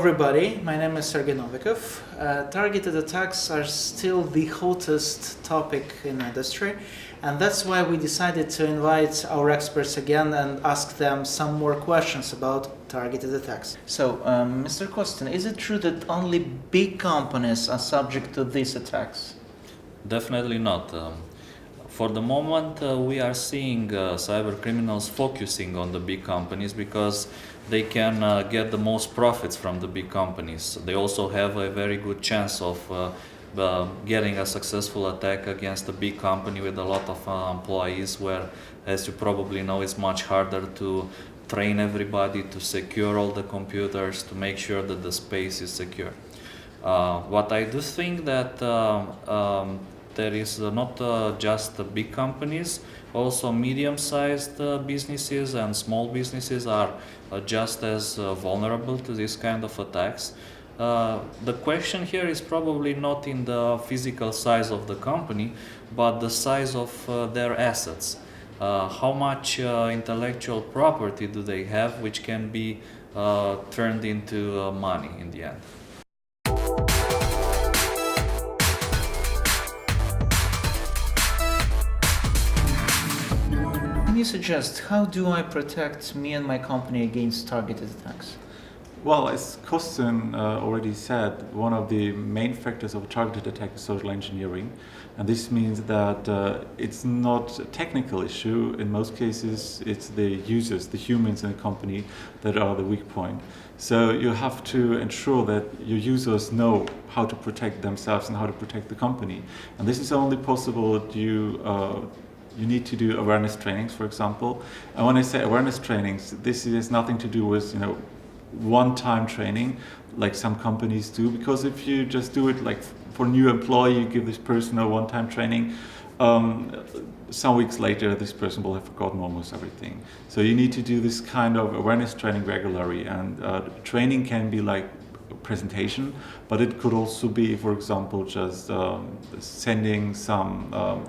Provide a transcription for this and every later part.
everybody, my name is Sergey Novikov. Targeted attacks are still the hottest topic in the industry, and that's why we decided to invite our experts again and ask them some more questions about targeted attacks. So, Mr. Kostin, is it true that only big companies are subject to these attacks? Definitely not. For the moment, we are seeing cyber criminals focusing on the big companies because they can get the most profits from the big companies. They also have a very good chance of getting a successful attack against a big company with a lot of employees, where, as you probably know, it's much harder to train everybody, to secure all the computers, to make sure that the space is secure. What I do think that there is not just the big companies, also medium-sized businesses and small businesses are just as vulnerable to this kind of attacks. The question here is probably not in the physical size of the company, but the size of their assets. How much intellectual property do they have, which can be turned into money in the end? Can you suggest how do I protect me and my company against targeted attacks? Well, as Kostin already said, one of the main factors of a targeted attack is social engineering. And this means that it's not a technical issue. In most cases, it's the users, the humans in the company that are the weak point. So you have to ensure that your users know how to protect themselves and how to protect the company. And this is only possible if you need to do awareness trainings, for example. And when I say awareness trainings, this has nothing to do with, one-time training like some companies do, because if you just do it like for a new employee, you give this person a one-time training, some weeks later this person will have forgotten almost everything. So you need to do this kind of awareness training regularly, and training can be like a presentation, but it could also be, for example, just sending some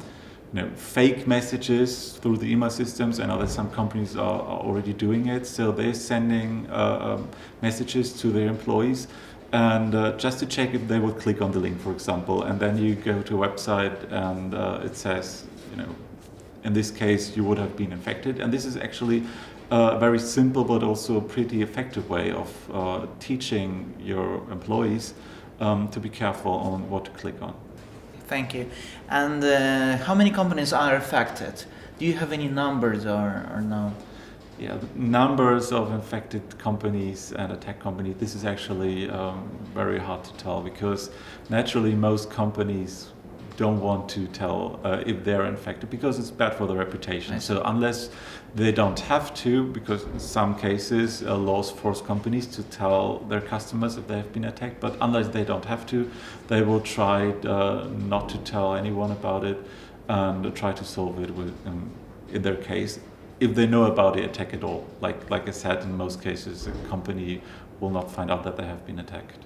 fake messages through the email systems. I know that some companies are already doing it, so they're sending messages to their employees, and just to check if they will click on the link, for example, and then you go to a website and it says, in this case you would have been infected. And this is actually a very simple but also a pretty effective way of teaching your employees to be careful on what to click on. Thank you. And how many companies are affected? Do you have any numbers or no? Yeah, the numbers of infected companies and attack companies, this is actually very hard to tell, because naturally most companies don't want to tell if they're infected, because it's bad for their reputation. So unless they don't have to, because in some cases laws force companies to tell their customers if they have been attacked, but unless they don't have to, they will try not to tell anyone about it and try to solve it with, in their case, if they know about the attack at all. Like I said, in most cases a company will not find out that they have been attacked.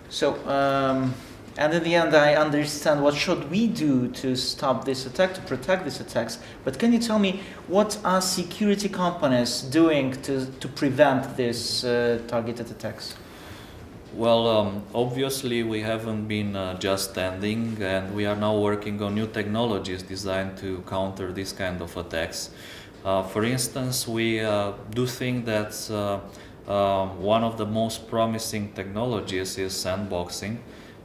So, and in the end, I understand what should we do to stop this attack, to protect these attacks. But can you tell me what are security companies doing to prevent these targeted attacks? Well, obviously we haven't been just standing, and we are now working on new technologies designed to counter this kind of attacks. For instance, we do think that one of the most promising technologies is sandboxing.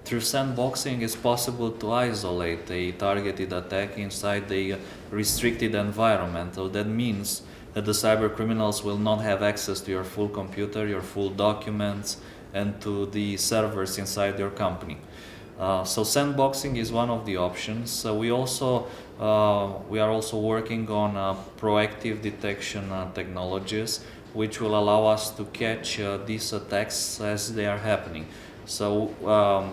Through sandboxing, it's possible to isolate a targeted attack inside a restricted environment. So that means that the cyber criminals will not have access to your full computer, your full documents, and to the servers inside your company. So sandboxing is one of the options. We are also working on proactive detection technologies, which will allow us to catch these attacks as they are happening. So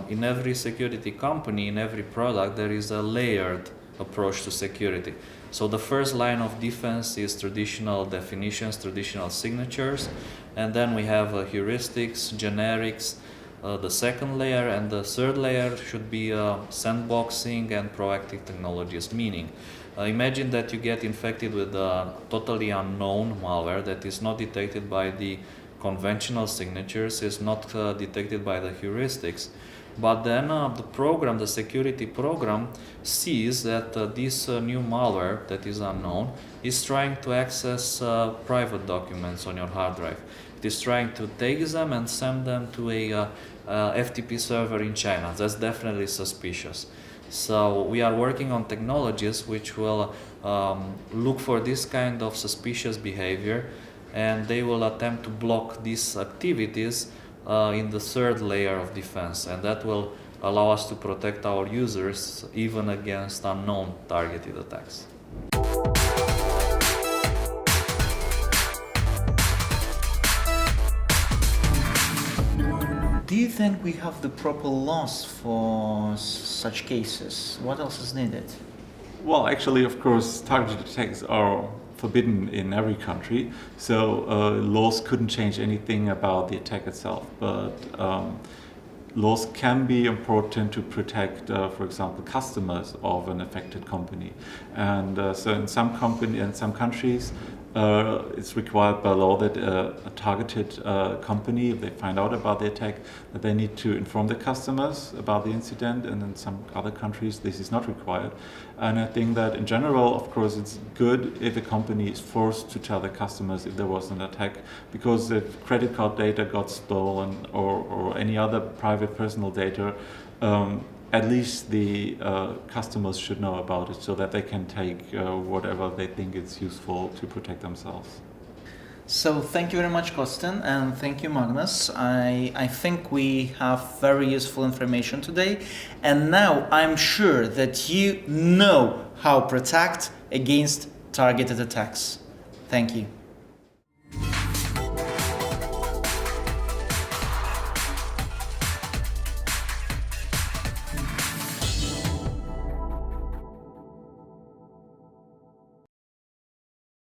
in every security company, in every product, there is a layered approach to security. So the first line of defense is traditional definitions, traditional signatures, and then we have heuristics, generics, the second layer, and the third layer should be sandboxing and proactive technologies, meaning Imagine that you get infected with a totally unknown malware that is not detected by the conventional signatures, is not detected by the heuristics. But then the security program, sees that this new malware that is unknown is trying to access private documents on your hard drive. It is trying to take them and send them to a FTP server in China. That's definitely suspicious. So we are working on technologies which will look for this kind of suspicious behavior, and they will attempt to block these activities in the third layer of defense, and that will allow us to protect our users even against unknown targeted attacks. Do you think we have the proper laws for such cases? What else is needed? Well, actually, of course, targeted attacks are forbidden in every country, so laws couldn't change anything about the attack itself. But laws can be important to protect, for example, customers of an affected company. And so in some countries, it's required by law that a targeted company, if they find out about the attack, that they need to inform the customers about the incident, and in some other countries this is not required. And I think that in general, of course, it's good if a company is forced to tell the customers if there was an attack, because if credit card data got stolen or any other private personal data, at least the customers should know about it so that they can take whatever they think is useful to protect themselves. So thank you very much, Kostin, and thank you, Magnus. I think we have very useful information today, and now I'm sure that you know how to protect against targeted attacks. Thank you.